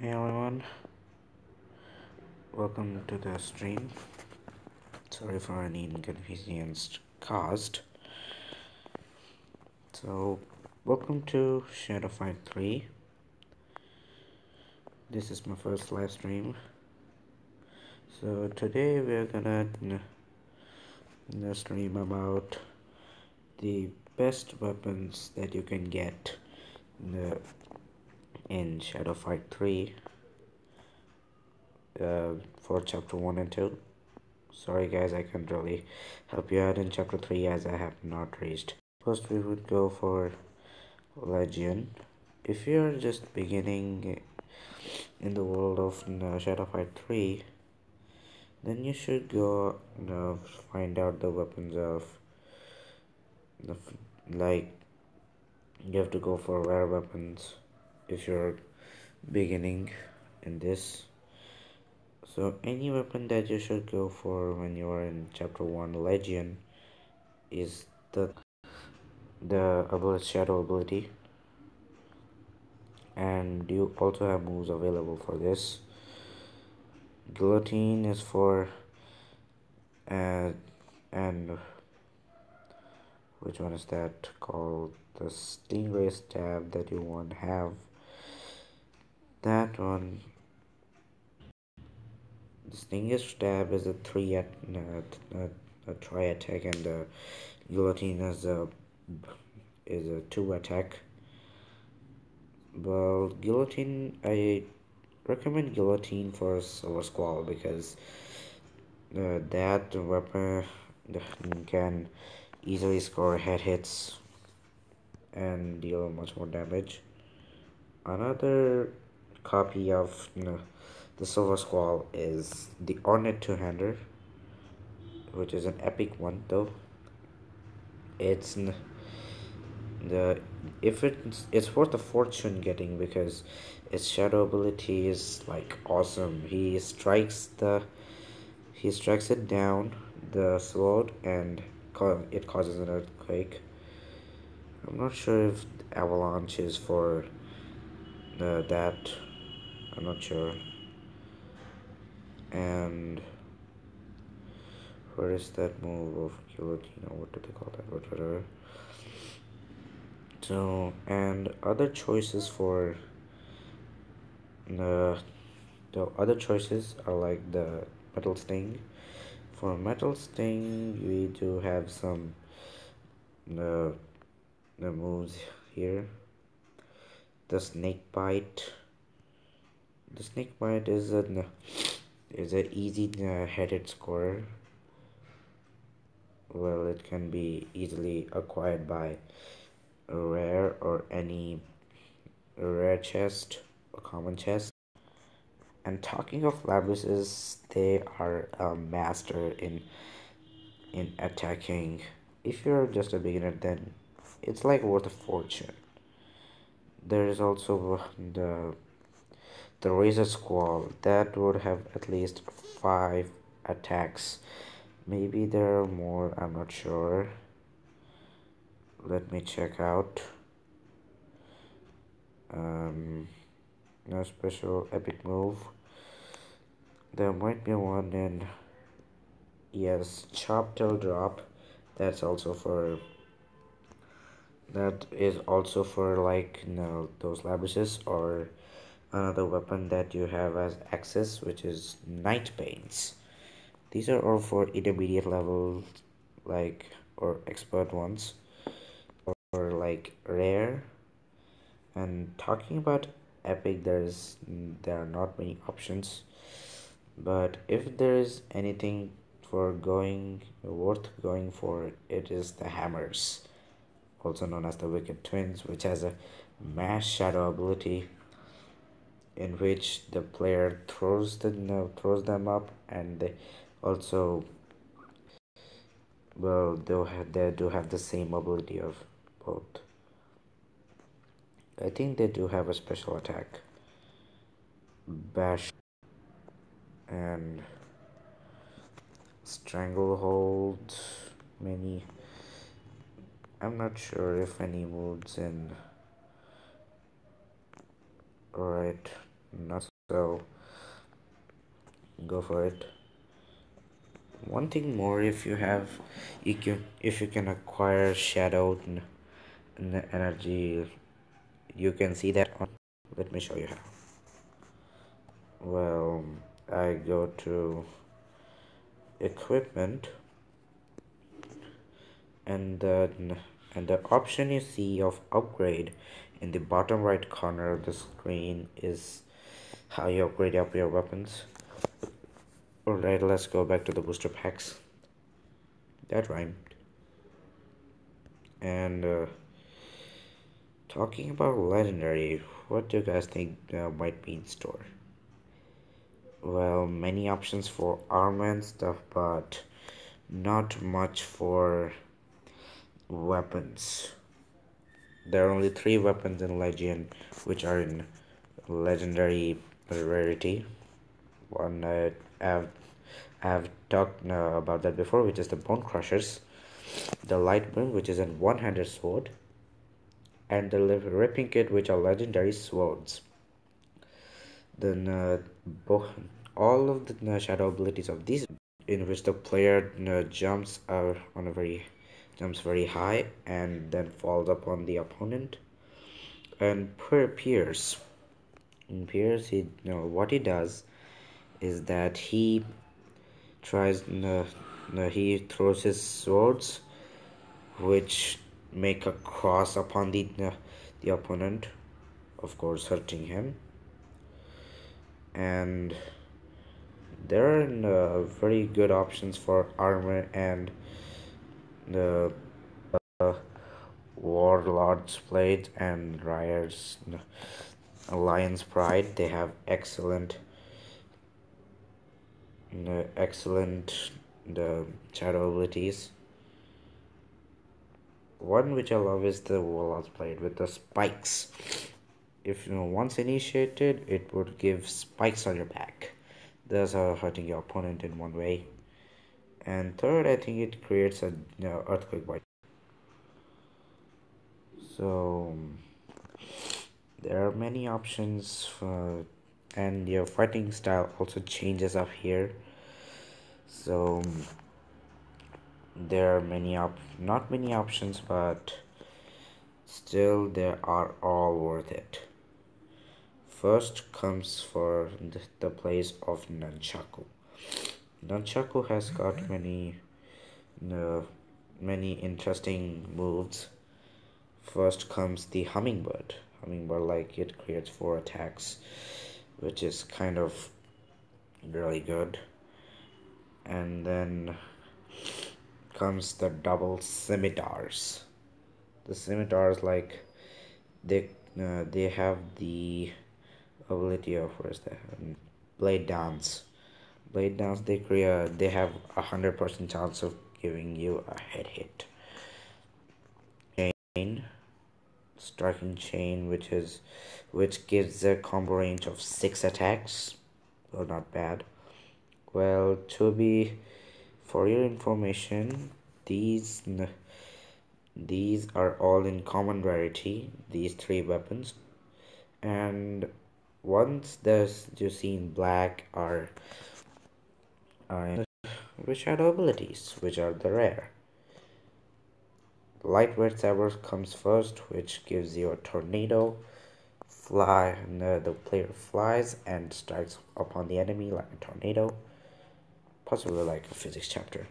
Hey everyone, welcome to the stream. Sorry for any inconvenience caused. So, welcome to Shadow Fight 3. This is my first live stream. So, today we're gonna stream about the best weapons that you can get in Shadow Fight 3 for chapter 1 and 2. Sorry guys, I can't really help you out in chapter 3 as I have not reached. First we would go for Legion. If you're just beginning in the world of Shadow Fight 3, then you should go find out the weapons of the like you have to go for rare weapons if you're beginning in this. So any weapon that you should go for when you are in chapter 1 Legion is the ability shadow ability, and you also have moves available for this. Guillotine is for and which one is that called? The Stingray Stab that you want to have. That one. The Stingray Stab is a a try attack, and the Guillotine is a 2 attack. Well, Guillotine, I recommend Guillotine for Silver Squall because that weapon can easily score head hits and deal much more damage. Another copy of the Silver Squall is the Ornate Two-Hander, which is an epic one though. It's the if it's worth a fortune getting because its shadow ability is like awesome. He strikes it down the sword and it causes an earthquake. I'm not sure if avalanche is for that. I'm not sure. And where is that move of guillotine, or what do they call that? Whatever. So, and other choices for the other choices are like the metal sting. For metal sting, we do have some the the moves here. The snake bite. The snake bite is an easy headed scorer. Well, it can be easily acquired by a rare or any rare chest or common chest. And talking of Labrases, they are a master in attacking. If you're just a beginner, then it's like worth a fortune. There is also the Razor Squall that would have at least 5 attacks. Maybe there are more, I'm not sure. Let me check out. No special epic move. There might be one in, yes, Chop Till Drop. That's also for that is also for like those Labrases, or another weapon that you have as access, which is Night Pains. These are all for intermediate level, like, or expert ones, or like rare. And talking about epic, there are not many options, but if there is anything for going worth going for, it is the hammers, also known as the Wicked Twins, which has a mass shadow ability in which the player throws them up, and they also, well, they do have the same ability of both. I think they do have a special attack, bash and stranglehold. Many, I'm not sure if any moves in. Alright, not So go for it. One thing more, if you have, if you can acquire shadow energy, you can see that on. Let me show you how. Well, I go to equipment, and the option you see of upgrade in the bottom right corner of the screen is how you upgrade up your weapons. Alright, let's go back to the booster packs. That rhymed. And talking about legendary, what do you guys think might be in store? Well, many options for armor and stuff, but not much for weapons. There are only 3 weapons in Legion which are in legendary rarity. One I've talked about that before, which is the Bone Crushers, the Light Boom, which is a one-handed sword, and the Ripping Kit, which are legendary swords. Then all of the shadow abilities of these, in which the player jumps very high and then falls upon the opponent. And per Pierce, in Pierce, what he does is that tries he throws his swords, which make a cross upon the opponent, of course hurting him. And there are very good options for armor, and the Warlord's Blade and Riot's Alliance Pride. They have excellent the shadow abilities. One which I love is the Warlord's Blade with the spikes. If once initiated, it would give spikes on your back. Thus hurting your opponent in one way. And third, I think it creates a earthquake bite. So there are many options, and your fighting style also changes up here. So there are not many options, but still they are all worth it. First comes for the place of Nunchaku. Nunchaku has got many interesting moves. First comes the Hummingbird. Hummingbird, like, it creates 4 attacks, which is kind of really good. And then comes the double scimitars. The scimitars, like, they have the ability of, where's that, blade dance. Blade dance, they have 100% chance of giving you a head hit. Chain, striking chain, which gives a combo range of 6 attacks. Well, not bad. Well, for your information, these are all in common rarity, these 3 weapons. And ones that you see in black are with shadow abilities, which are the rare. Lightweight saber comes first, which gives you a tornado. The player flies and strikes upon the enemy like a tornado, possibly like a physics chapter.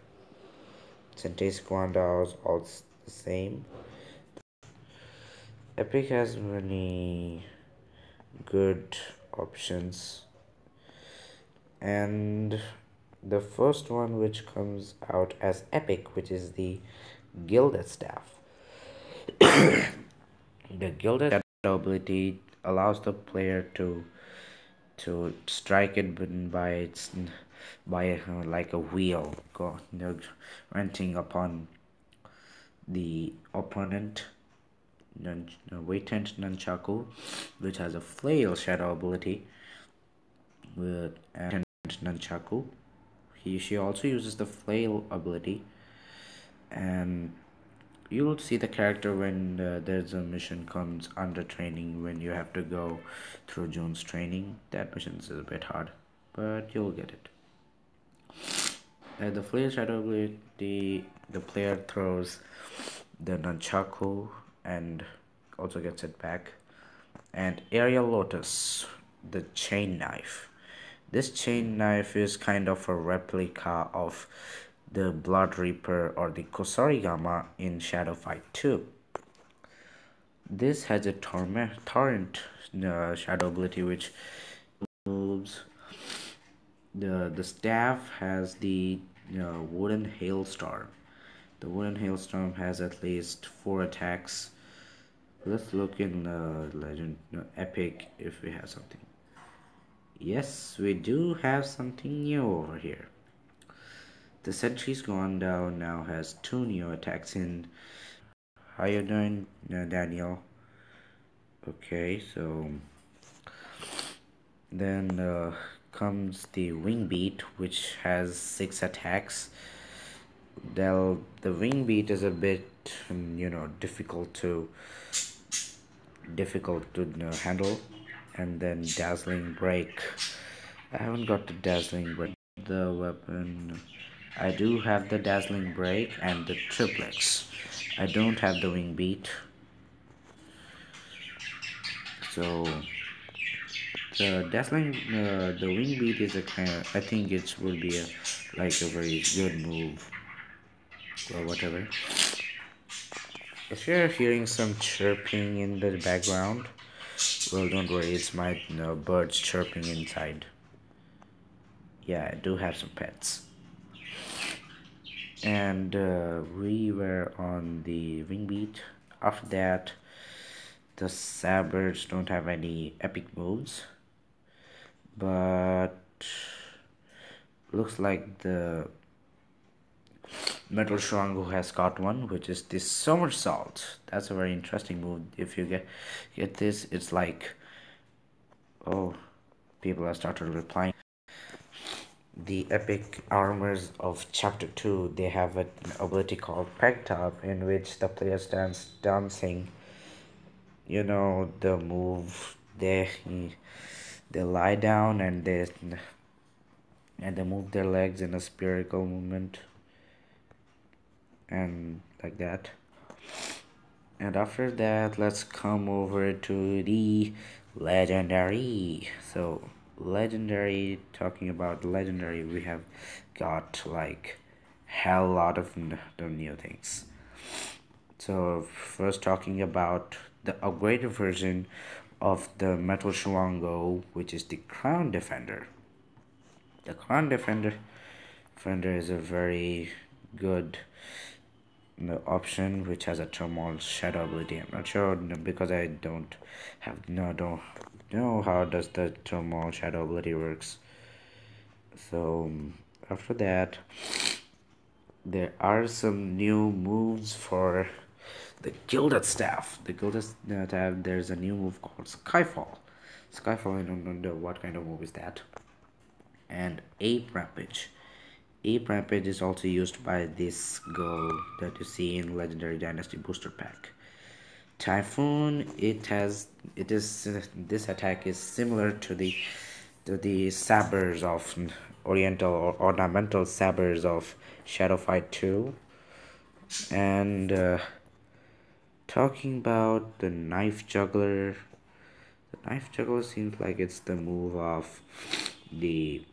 Synthesis Guanda is all the same. Epic has many good options, and the first one which comes out as epic, which is the Gilded Staff. The Gilded Staff ability allows the player to strike it by like a wheel, renting upon the opponent. Waitent Nunchaku, which has a flail shadow ability with and Nunchaku. She also uses the flail ability, and you'll see the character when there's a mission comes under training, when you have to go through June's training. That mission is a bit hard, but you'll get it. At the flare shadow ability, the player throws the nunchaku and also gets it back. And aerial lotus, the chain knife. This chain knife is kind of a replica of the Blood Reaper or the Kusarigama in Shadow Fight 2. This has a torrent shadow ability which moves. The staff has the wooden hailstorm. The wooden hailstorm has at least 4 attacks. Let's look in legend epic if we have something. Yes, we do have something new over here. The sentry's gone down now has 2 new attacks in. How you doing, Daniel? Okay, so then comes the wing beat, which has 6 attacks. The wing beat is a bit, difficult to handle, and then dazzling break. I haven't got the dazzling break. The weapon, I do have the dazzling break and the triplex. I don't have the wing beat. So the wing beat is a kind of, I think it will be like a very good move or whatever. If you're hearing some chirping in the background, well, don't worry, it's my birds chirping inside. Yeah, I do have some pets. And we were on the wing beat. After that, the sabers don't have any epic moves, but looks like the Metal Shuangu has got one, which is the somersault. That's a very interesting move. If you get this, it's like, oh, people have started replying. The epic armors of chapter 2, they have an ability called Pegtop, in which the player stands dancing. The move, they lie down and they move their legs in a spherical movement and like that. And after that, let's come over to the legendary. So legendary, talking about legendary, we have got like hell lot of the new things. So first talking about the upgraded version of the Metal Shuango, which is the Crown Defender. The Crown Defender is a very good option which has a turmoil shadow ability. I'm not sure because I don't know how does the turmoil shadow ability works. So after that, there are some new moves for the Gilded Staff. The Gilded Staff, there's a new move called Skyfall. Skyfall, I don't know what kind of move is that. And Ape Rampage. Ape Rampage is also used by this girl that you see in Legendary Dynasty Booster Pack. Typhoon, this attack is similar to the sabers of Oriental or ornamental sabers of Shadow Fight 2. And talking about the Knife Juggler, the Knife Juggler seems like it's the move of the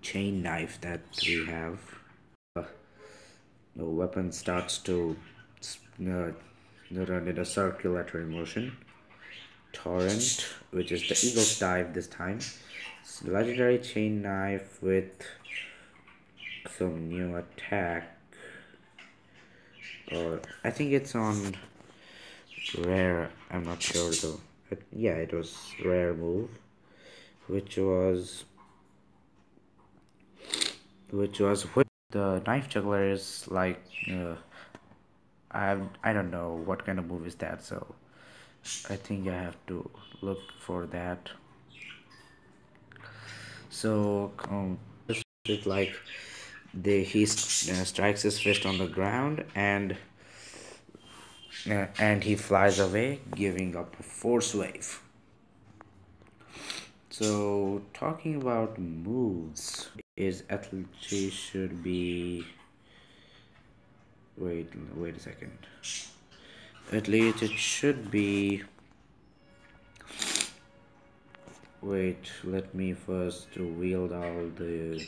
chain knife that we have. The weapon starts to run in a circulatory motion. Torrent, which is the Eagle's Dive this time. It's a legendary chain knife with some new attack. Or I think it's on rare. I'm not sure though. Yeah, it was rare move, which was the Knife Juggler is like. I don't know what kind of move is that, so I think I have to look for that. So it's like he strikes his fist on the ground, and and he flies away, giving up a force wave. So, talking about moves, is Athlete should be. Wait a second. At least it should be. Wait, let me first wield all the.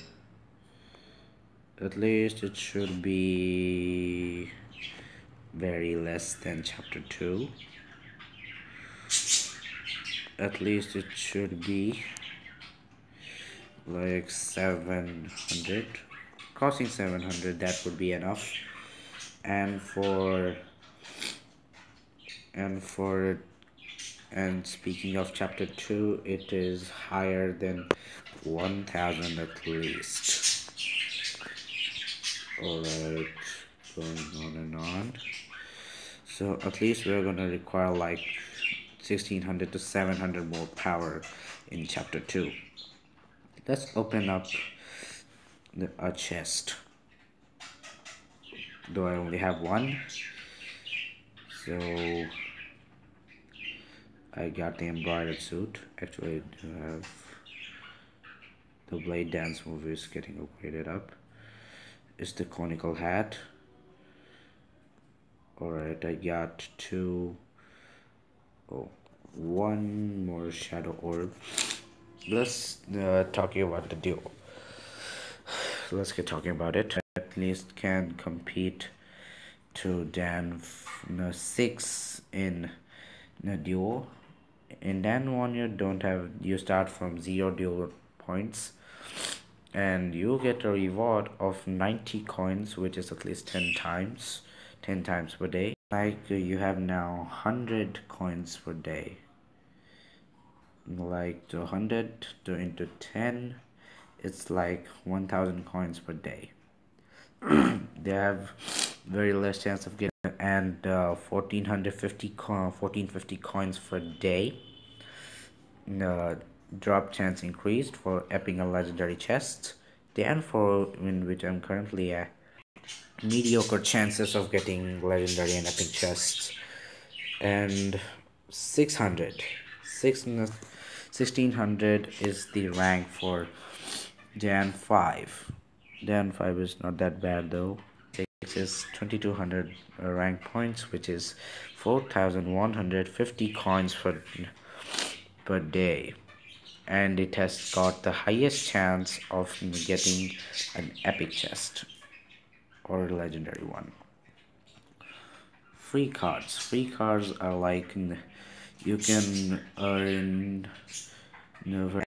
At least it should be very less than chapter 2. At least it should be like 700. Costing 700, that would be enough. And for. And for and speaking of chapter 2, it is higher than 1000 at least. Alright, going on and on. So at least we're gonna require like 1600 to 700 more power in chapter 2. Let's open up a chest. Though I only have one, so I got the embroidered suit. Actually, I do have the Blade Dance movie is getting upgraded up. Is the conical hat. Alright, I got one more shadow orb. Let's talking about the duo. Let's get talking about it. At least can compete to Dan 6 in the duo. In Dan 1 you start from 0 duo points, and you get a reward of 90 coins, which is at least 10 times per day. Like you have now 100 coins per day. Like 200 to into 10, it's like 1000 coins per day. They have very less chance of getting, and 1450 coins per day. Drop chance increased for epic and legendary chests. Dan 4, in which I'm currently at, mediocre chances of getting legendary and epic chests. And 600 1600 is the rank for Dan 5. Dan 5 is not that bad though. It is 2200 rank points, which is 4150 coins per day, and it has got the highest chance of getting an epic chest or a legendary one. Free cards are like you can earn,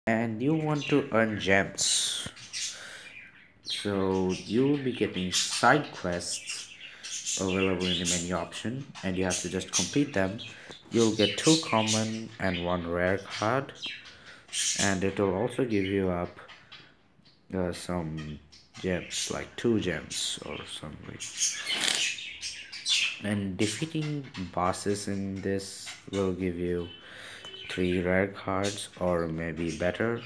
and you want to earn gems, so you will be getting side quests available in the menu option, and you have to just complete them. You'll get 2 common and 1 rare card, and it will also give you up some gems, like 2 gems or something. And defeating bosses in this will give you 3 rare cards or maybe better,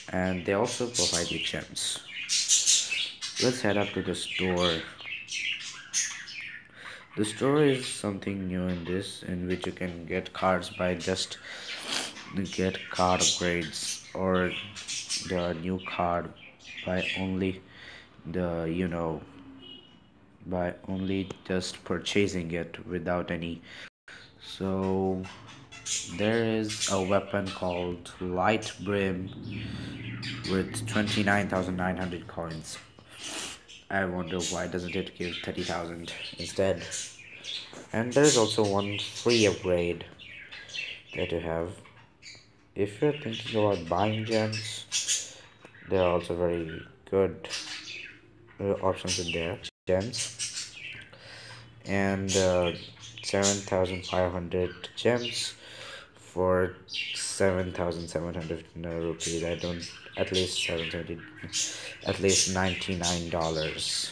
and they also provide you gems. Let's head up to the store. The store is something new in this, in which you can get cards by just get card upgrades, or the new card by only by only just purchasing it without any. So there is a weapon called Light Brim with 29,900 coins. I wonder why doesn't it give 30,000 instead. And there's also one free upgrade that you have. If you're thinking about buying gems, there are also very good options in there. Gems and 7,500 gems for 7,700 rupees. I don't, at least 770, at least $99,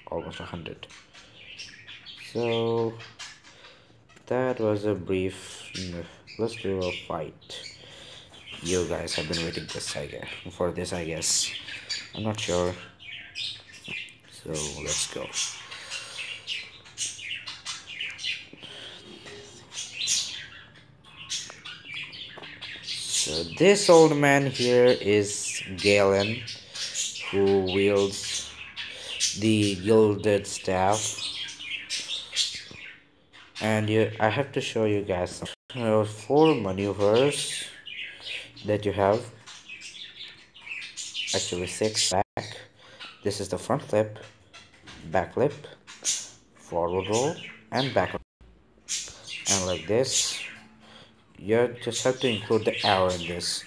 almost 100. So that was a brief. Let's do a fight. You guys have been waiting for this, I guess. I'm not sure. So let's go. So this old man here is Galen, who wields the gilded staff, and I have to show you guys some four maneuvers that you have. Actually, six. Back. This is the front flip, back flip, forward roll, and back. And like this, you just have to include the arrow in this,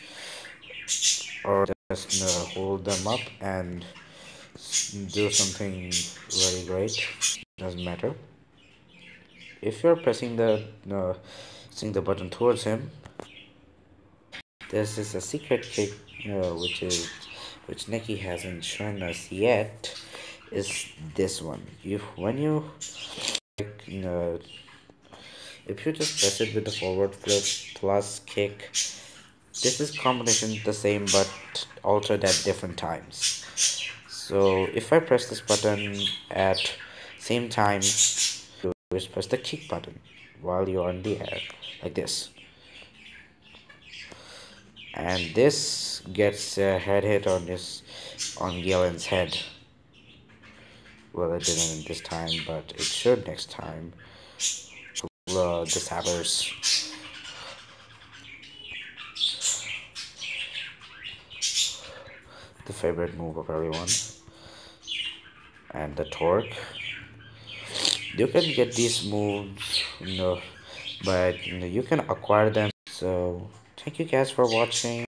or just hold them up and do something very great. Doesn't matter. If you're pressing the button towards him, this is a secret kick, which Nikki hasn't shown us yet. Is this one? When you uh, if you just press it with the forward flip plus kick, this is combination the same but altered at different times. So if I press this button at same time, you just press the kick button while you're in the air, like this. And this gets a head hit on Galen's head. Well, it didn't this time, but it should next time. The sabers. The favorite move of everyone. And the torque. You can get these moves, but you can acquire them. So thank you guys for watching.